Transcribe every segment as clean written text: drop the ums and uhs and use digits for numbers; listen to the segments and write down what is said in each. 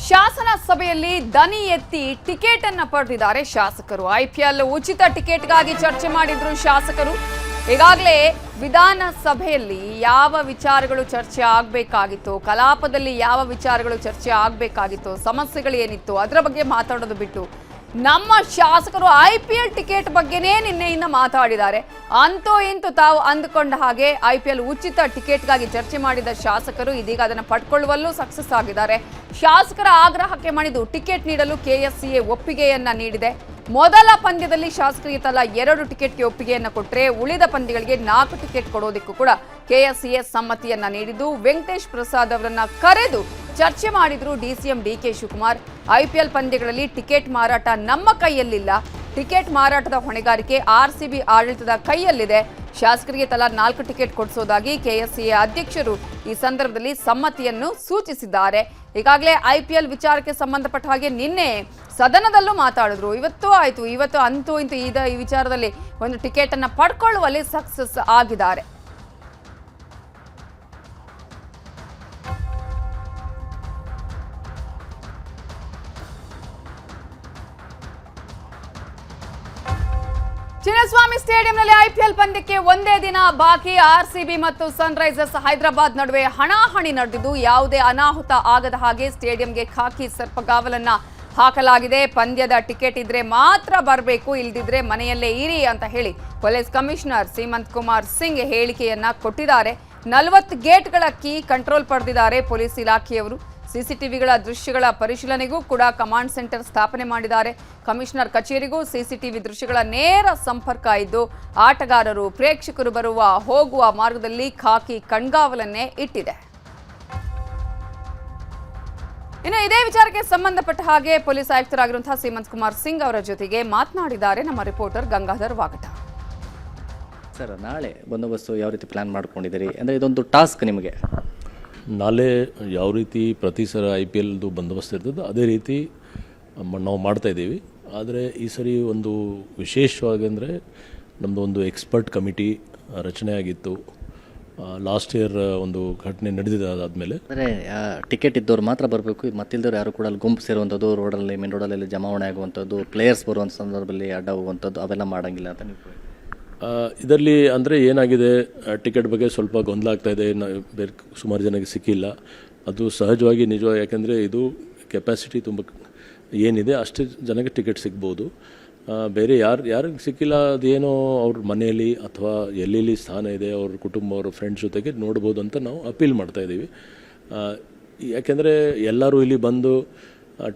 ಶಾಸನ ಸಭೆಯಲ್ಲಿ ದನಿ ಎತ್ತಿ ಟಿಕೆಟ್ ಅನ್ನು ಪಡೆದಿದ್ದಾರೆ ಶಾಸಕರು. ಐಪಿಎಲ್ ಉಚಿತ ಟಿಕೆಟ್ಗಾಗಿ ಚರ್ಚೆ ಮಾಡಿದ್ರು ಶಾಸಕರು. ಈಗಾಗಲೇ ವಿಧಾನಸಭೆಯಲ್ಲಿ ಯಾವ ವಿಚಾರಗಳು ಚರ್ಚೆ ಆಗಬೇಕಾಗಿತ್ತು, ಕಲಾಪದಲ್ಲಿ ಯಾವ ವಿಚಾರಗಳು ಚರ್ಚೆ ಆಗಬೇಕಾಗಿತ್ತು, ಸಮಸ್ಯೆಗಳು ಏನಿತ್ತು ಅದರ ಬಗ್ಗೆ ಮಾತಾಡೋದು ಬಿಟ್ಟು ನಮ್ಮ ಶಾಸಕರು ಐಪಿಎಲ್ ಟಿಕೆಟ್ ಬಗ್ಗೆನೇ ನಿನ್ನೆಯಿಂದ ಮಾತಾಡಿದ್ದಾರೆ. ಅಂತೂ ಇಂತೂ ತಾವು ಅಂದುಕೊಂಡ ಹಾಗೆ ಐಪಿಎಲ್ ಉಚಿತ ಟಿಕೆಟ್ಗಾಗಿ ಚರ್ಚೆ ಮಾಡಿದ ಶಾಸಕರು ಇದೀಗ ಅದನ್ನು ಪಡ್ಕೊಳ್ಳುವಲ್ಲೂ ಸಕ್ಸಸ್ ಆಗಿದ್ದಾರೆ. ಶಾಸಕರ ಆಗ್ರಹಕ್ಕೆ ಮಣಿದು ಟಿಕೆಟ್ ನೀಡಲು ಕೆಎಸ್ಸಿಎ ಒಪ್ಪಿಗೆಯನ್ನ ನೀಡಿದೆ. ಮೊದಲ ಪಂದ್ಯದಲ್ಲಿ ಶಾಸಕರಿಗೆ ತಲಾ 2 ಟಿಕೆಟ್ಗೆ ಒಪ್ಪಿಗೆಯನ್ನು ಕೊಟ್ಟರೆ ಉಳಿದ ಪಂದ್ಯಗಳಿಗೆ 4 ಟಿಕೆಟ್ ಕೊಡೋದಕ್ಕೂ ಕೂಡ ಕೆಎಸ್ಸಿಎ ಸಮ್ಮತಿಯನ್ನ ನೀಡಿದ್ದು ವೆಂಕಟೇಶ್ ಪ್ರಸಾದ್ ಅವರನ್ನ ಕರೆದು ಚರ್ಚೆ ಮಾಡಿದ್ರು ಡಿಸಿಎಂ ಡಿಕೆ ಶಿವಕುಮಾರ್. ಐಪಿಎಲ್ ಪಂದ್ಯಗಳಲ್ಲಿ ಟಿಕೆಟ್ ಮಾರಾಟ ನಮ್ಮ ಕೈಯಲ್ಲಿಲ್ಲ, ಟಿಕೆಟ್ ಮಾರಾಟದ ಹೊಣೆಗಾರಿಕೆ ಆರ್ಸಿಬಿ ಆಡಳಿತದ ಕೈಯಲ್ಲಿದೆ. ಶಾಸಕರಿಗೆ ತಲಾ 4 ಟಿಕೆಟ್ ಕೊಡಿಸೋದಾಗಿ ಕೆಎಸ್ಸಿಎ ಅಧ್ಯಕ್ಷರು ಈ ಸಂದರ್ಭದಲ್ಲಿ ಸಮ್ಮತಿಯನ್ನು ಸೂಚಿಸಿದ್ದಾರೆ. ಈಗಾಗಲೇ ಐಪಿಎಲ್ ವಿಚಾರಕ್ಕೆ ಸಂಬಂಧಪಟ್ಟ ಹಾಗೆ ನಿನ್ನೆ ಸದನದಲ್ಲೂ ಮಾತಾಡಿದ್ರು. ಇವತ್ತು ಅಂತೂ ಇಂತೂ ಈ ವಿಚಾರದಲ್ಲಿ ಒಂದು ಟಿಕೆಟ್ ಅನ್ನ ಪಡ್ಕೊಳ್ಳುವಲ್ಲಿ ಸಕ್ಸಸ್ ಆಗಿದ್ದಾರೆ. ಚಿನ್ನಸ್ವಾಮಿ ಸ್ಟೇಡಿಯಂನಲ್ಲಿ ಐಪಿಎಲ್ ಪಂದ್ಯಕ್ಕೆ ಒಂದೇ ದಿನ ಬಾಕಿ. ಆರ್ಸಿಬಿ ಮತ್ತು ಸನ್ರೈಸರ್ಸ್ ಹೈದರಾಬಾದ್ ನಡುವೆ ಹಣಾಹಣಿ ನಡೆದಿದ್ದು ಯಾವುದೇ ಅನಾಹುತ ಆಗದ ಹಾಗೆ ಸ್ಟೇಡಿಯಂಗೆ ಖಾಕಿ ಸರ್ಪಗಾವಲನ್ನ ಹಾಕಲಾಗಿದೆ. ಪಂದ್ಯದ ಟಿಕೆಟ್ ಇದ್ರೆ ಮಾತ್ರ ಬರಬೇಕು, ಇಲ್ದಿದ್ರೆ ಮನೆಯಲ್ಲೇ ಇರಿ ಅಂತ ಹೇಳಿ ಪೊಲೀಸ್ ಕಮಿಷನರ್ ಸೀಮಂತ್ ಕುಮಾರ್ ಸಿಂಗ್ ಹೇಳಿಕೆಯನ್ನ ಕೊಟ್ಟಿದ್ದಾರೆ. 40 ಗೇಟ್ಗಳ ಕೀ ಕಂಟ್ರೋಲ್ ಪಡೆದಿದ್ದಾರೆ ಪೊಲೀಸ್ ಇಲಾಖೆಯವರು. ಸಿಸಿಟಿವಿಗಳ ದೃಶ್ಯಗಳ ಪರಿಶೀಲನೆಗೂ ಕೂಡ ಕಮಾಂಡ್ ಸೆಂಟರ್ ಸ್ಥಾಪನೆ ಮಾಡಿದ್ದಾರೆ. ಕಮಿಷನರ್ ಕಚೇರಿಗೂ ಸಿಸಿಟಿವಿ ದೃಶ್ಯಗಳ ನೇರ ಸಂಪರ್ಕ ಇದ್ದು ಆಟಗಾರರು ಪ್ರೇಕ್ಷಕರು ಬರುವ ಹೋಗುವ ಮಾರ್ಗದಲ್ಲಿ ಖಾಕಿ ಕಣ್ಗಾವಲನ್ನೇ ಇಟ್ಟಿದೆ. ಇನ್ನು ಇದೇ ವಿಚಾರಕ್ಕೆ ಸಂಬಂಧಪಟ್ಟ ಹಾಗೆ ಪೊಲೀಸ್ ಆಯುಕ್ತರಾಗಿರುವಂತಹ ಸೀಮಂತ್ ಕುಮಾರ್ ಸಿಂಗ್ ಅವರ ಜೊತೆಗೆ ಮಾತನಾಡಿದ್ದಾರೆ ನಮ್ಮ ರಿಪೋರ್ಟರ್ ಗಂಗಾಧರ್ ವಾಗಟ. ಸರ್, ನಾಳೆ ಬಂದೋಬಸ್ತು ಯಾವ ರೀತಿ ಪ್ಲಾನ್ ಮಾಡ್ಕೊಂಡಿದ್ದೀರಿ? ಅಂದರೆ ಇದೊಂದು ಟಾಸ್ಕ್ ನಿಮಗೆ. ನಾಳೆ ಯಾವ ರೀತಿ ಪ್ರತಿ ಸಲ IPLದು ಬಂದೋಬಸ್ತ್ ಇರ್ತದೆ ಅದೇ ರೀತಿ ನಾವು ಮಾಡ್ತಾಯಿದ್ದೀವಿ. ಆದರೆ ಈ ಸರಿ ಒಂದು ವಿಶೇಷವಾಗಿ ಅಂದರೆ ನಮ್ಮದು ಒಂದು ಎಕ್ಸ್ಪರ್ಟ್ ಕಮಿಟಿ ರಚನೆ ಆಗಿತ್ತು. ಲಾಸ್ಟ್ ಇಯರ್ ಒಂದು ಘಟನೆ ನಡೆದಿದೆ. ಅದಾದಮೇಲೆ ಅಂದರೆ ಟಿಕೆಟ್ ಇದ್ದವ್ರು ಮಾತ್ರ ಬರಬೇಕು, ಮತ್ತಿಲ್ದವ್ರು ಯಾರು ಕೂಡ ಅಲ್ಲಿ ಗುಂಪು ಸೇರುವಂಥದ್ದು, ರೋಡಲ್ಲಿ ಮೇನ್ ರೋಡಲ್ಲಿ ಜಮಾವಣೆ ಆಗುವಂಥದ್ದು, ಪ್ಲೇಯರ್ಸ್ ಬರುವಂಥ ಸಂದರ್ಭದಲ್ಲಿ ಅಡ್ಡ ಹೋಗುವಂಥದ್ದು ಅವೆಲ್ಲ ಮಾಡೋಂಗಿಲ್ಲ ಅಂತ ನೀವು ಇದರಲ್ಲಿ ಅಂದರೆ ಏನಾಗಿದೆ, ಟಿಕೆಟ್ ಬಗ್ಗೆ ಸ್ವಲ್ಪ ಗೊಂದಲ ಆಗ್ತಾಯಿದೆ. ಬೇರೆ ಸುಮಾರು ಜನಕ್ಕೆ ಸಿಕ್ಕಿಲ್ಲ. ಅದು ಸಹಜವಾಗಿ ನಿಜವಾಗಿ, ಯಾಕೆಂದರೆ ಇದು ಕೆಪಾಸಿಟಿ ತುಂಬ ಏನಿದೆ ಅಷ್ಟು ಜನಕ್ಕೆ ಟಿಕೆಟ್ ಸಿಗ್ಬೋದು. ಬೇರೆ ಯಾರಿಗೆ ಸಿಕ್ಕಿಲ್ಲ ಅದೇನೋ ಅವ್ರ ಮನೆಯಲ್ಲಿ ಅಥವಾ ಎಲ್ಲೆಲ್ಲಿ ಸ್ಥಾನ ಇದೆ ಅವ್ರ ಕುಟುಂಬ ಅವ್ರ ಫ್ರೆಂಡ್ಸ್ ಜೊತೆಗೆ ನೋಡ್ಬೋದು ಅಂತ ನಾವು ಅಪೀಲ್ ಮಾಡ್ತಾಯಿದ್ದೀವಿ. ಯಾಕೆಂದರೆ ಎಲ್ಲರೂ ಇಲ್ಲಿ ಬಂದು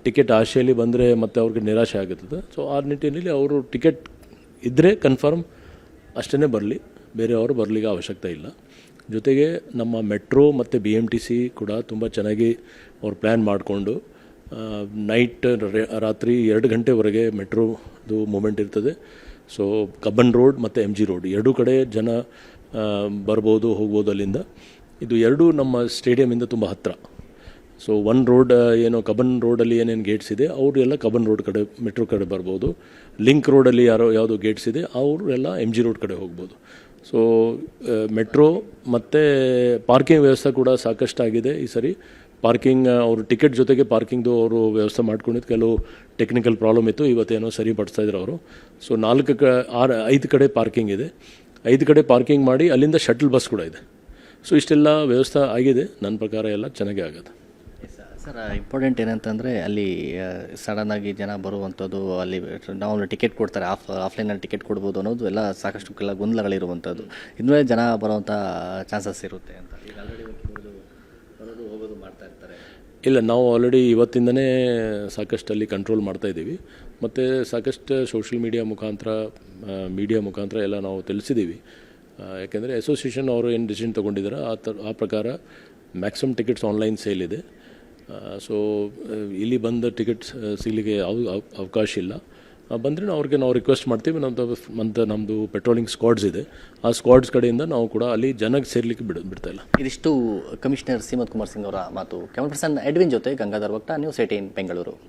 ಟಿಕೆಟ್ ಆಶೆಯಲ್ಲಿ ಬಂದರೆ ಮತ್ತು ಅವ್ರಿಗೆ ನಿರಾಶೆ ಆಗುತ್ತದೆ. ಸೊ ಆ ನಿಟ್ಟಿನಲ್ಲಿ ಅವರು ಟಿಕೆಟ್ ಇದ್ದರೆ ಕನ್ಫರ್ಮ್ ಅಷ್ಟೇ ಬರಲಿ, ಬೇರೆಯವರು ಬರಲಿಕ್ಕೆ ಅವಶ್ಯಕತೆ ಇಲ್ಲ. ಜೊತೆಗೆ ನಮ್ಮ ಮೆಟ್ರೋ ಮತ್ತು BMTC ಕೂಡ ತುಂಬ ಚೆನ್ನಾಗಿ ಅವ್ರು ಪ್ಲ್ಯಾನ್ ಮಾಡಿಕೊಂಡು ನೈಟ್ ರಾತ್ರಿ 2 ಗಂಟೆವರೆಗೆ ಮೆಟ್ರೋದು ಮೂಮೆಂಟ್ ಇರ್ತದೆ. ಸೊ ಕಬ್ಬನ್ ರೋಡ್ ಮತ್ತು MG ರೋಡ್ 2 ಕಡೆ ಜನ ಬರ್ಬೋದು, ಹೋಗ್ಬೋದು ಅಲ್ಲಿಂದ. ಇದು 2 ನಮ್ಮ ಸ್ಟೇಡಿಯಮಿಂದ ತುಂಬ ಹತ್ತಿರ. ಸೊ 1 ರೋಡ್ ಏನೋ ಕಬ್ಬನ್ ರೋಡಲ್ಲಿ ಏನೇನು ಗೇಟ್ಸ್ ಇದೆ ಅವರು ಎಲ್ಲ ಕಬ್ಬನ್ ರೋಡ್ ಕಡೆ ಮೆಟ್ರೋ ಕಡೆ ಬರ್ಬೋದು. ಲಿಂಕ್ ರೋಡಲ್ಲಿ ಯಾವುದೋ ಗೇಟ್ಸ್ ಇದೆ ಅವರು ಎಲ್ಲ MG ರೋಡ್ ಕಡೆ ಹೋಗ್ಬೋದು. ಸೊ ಮೆಟ್ರೋ ಮತ್ತು ಪಾರ್ಕಿಂಗ್ ವ್ಯವಸ್ಥೆ ಕೂಡ ಸಾಕಷ್ಟಾಗಿದೆ. ಈ ಸರಿ ಪಾರ್ಕಿಂಗ್ ಅವರು ಟಿಕೆಟ್ ಜೊತೆಗೆ ಪಾರ್ಕಿಂಗ್ದು ಅವರು ವ್ಯವಸ್ಥೆ ಮಾಡ್ಕೊಂಡಿದ್ದು. ಕೆಲವು ಟೆಕ್ನಿಕಲ್ ಪ್ರಾಬ್ಲಮ್ ಇತ್ತು, ಇವತ್ತೇನೋ ಸರಿಪಡಿಸ್ತಾಯಿದ್ರು ಅವರು. ಸೊ 5 ಕಡೆ ಪಾರ್ಕಿಂಗ್ ಇದೆ. 5 ಕಡೆ ಪಾರ್ಕಿಂಗ್ ಮಾಡಿ ಅಲ್ಲಿಂದ ಶಟಲ್ ಬಸ್ ಕೂಡ ಇದೆ. ಸೊ ಇಷ್ಟೆಲ್ಲ ವ್ಯವಸ್ಥೆ ಆಗಿದೆ. ನನ್ನ ಪ್ರಕಾರ ಎಲ್ಲ ಚೆನ್ನಾಗೇ ಆಗುತ್ತೆ. ಸರ್, ಇಂಪಾರ್ಟೆಂಟ್ ಏನಂತಂದರೆ ಅಲ್ಲಿ ಸಡನ್ನಾಗಿ ಜನ ಬರುವಂಥದ್ದು, ಅಲ್ಲಿ ನಾವು ಟಿಕೆಟ್ ಕೊಡ್ತಾರೆ, ಆಫ್ಲೈನಲ್ಲಿ ಟಿಕೆಟ್ ಕೊಡ್ಬೋದು ಅನ್ನೋದು ಎಲ್ಲ ಸಾಕಷ್ಟು ಗೊಂದಲಗಳಿರುವಂಥದ್ದು. ಇನ್ಮೇಲೆ ಜನ ಬರುವಂಥ ಚಾನ್ಸಸ್ ಇರುತ್ತೆ ಅಂತ ಈಗ ಆಲ್ರೆಡಿ ಬರೋದು ಹೋಗೋದು ಮಾಡ್ತಾ ಇರ್ತಾರೆ. ಇಲ್ಲ, ನಾವು ಆಲ್ರೆಡಿ ಇವತ್ತಿಂದನೇ ಸಾಕಷ್ಟು ಅಲ್ಲಿ ಕಂಟ್ರೋಲ್ ಮಾಡ್ತಾಯಿದ್ದೀವಿ. ಮತ್ತು ಸಾಕಷ್ಟು ಸೋಷಿಯಲ್ ಮೀಡಿಯಾ ಮುಖಾಂತರ ಎಲ್ಲ ನಾವು ತಿಳಿಸಿದ್ದೀವಿ. ಯಾಕೆಂದರೆ ಅಸೋಸಿಯೇಷನ್ ಅವರು ಏನು ಡಿಸಿಷನ್ ತೊಗೊಂಡಿದ್ದಾರೆ ಆ ಪ್ರಕಾರ ಮ್ಯಾಕ್ಸಿಮಮ್ ಟಿಕೆಟ್ಸ್ ಆನ್ಲೈನ್ ಸೇಲ್ ಇದೆ. ಸೊ ಇಲ್ಲಿ ಬಂದ ಟಿಕೆಟ್ಸ್ ಸಿಗಲಿಕ್ಕೆ ಅವಕಾಶ ಇಲ್ಲ. ಬಂದರೆ ನಾವು ರಿಕ್ವೆಸ್ಟ್ ಮಾಡ್ತೀವಿ. ನಮ್ಮದು ಪೆಟ್ರೋಲಿಂಗ್ ಸ್ಕ್ವಾಡ್ಸ್ ಇದೆ, ಆ ಸ್ಕ್ವಾಡ್ಸ್ ಕಡೆಯಿಂದ ನಾವು ಕೂಡ ಅಲ್ಲಿ ಜನಕ್ಕೆ ಸೇರಲಿಕ್ಕೆ ಬಿಡ್ತಾಯಿಲ್ಲ. ಇದಿಷ್ಟು ಕಮಿಷನರ್ ಸೀಮಂತ್ ಕುಮಾರ್ ಸಿಂಗ್ ಅವರ ಮಾತು. ಕ್ಯಾಮರಾ ಪರ್ಸನ್ ಎಡ್ವಿನ್ ಜೊತೆ ಗಂಗಾಧರ್ ವಕ್ಟ, ನ್ಯೂಸ್ 18 ಬೆಂಗಳೂರು.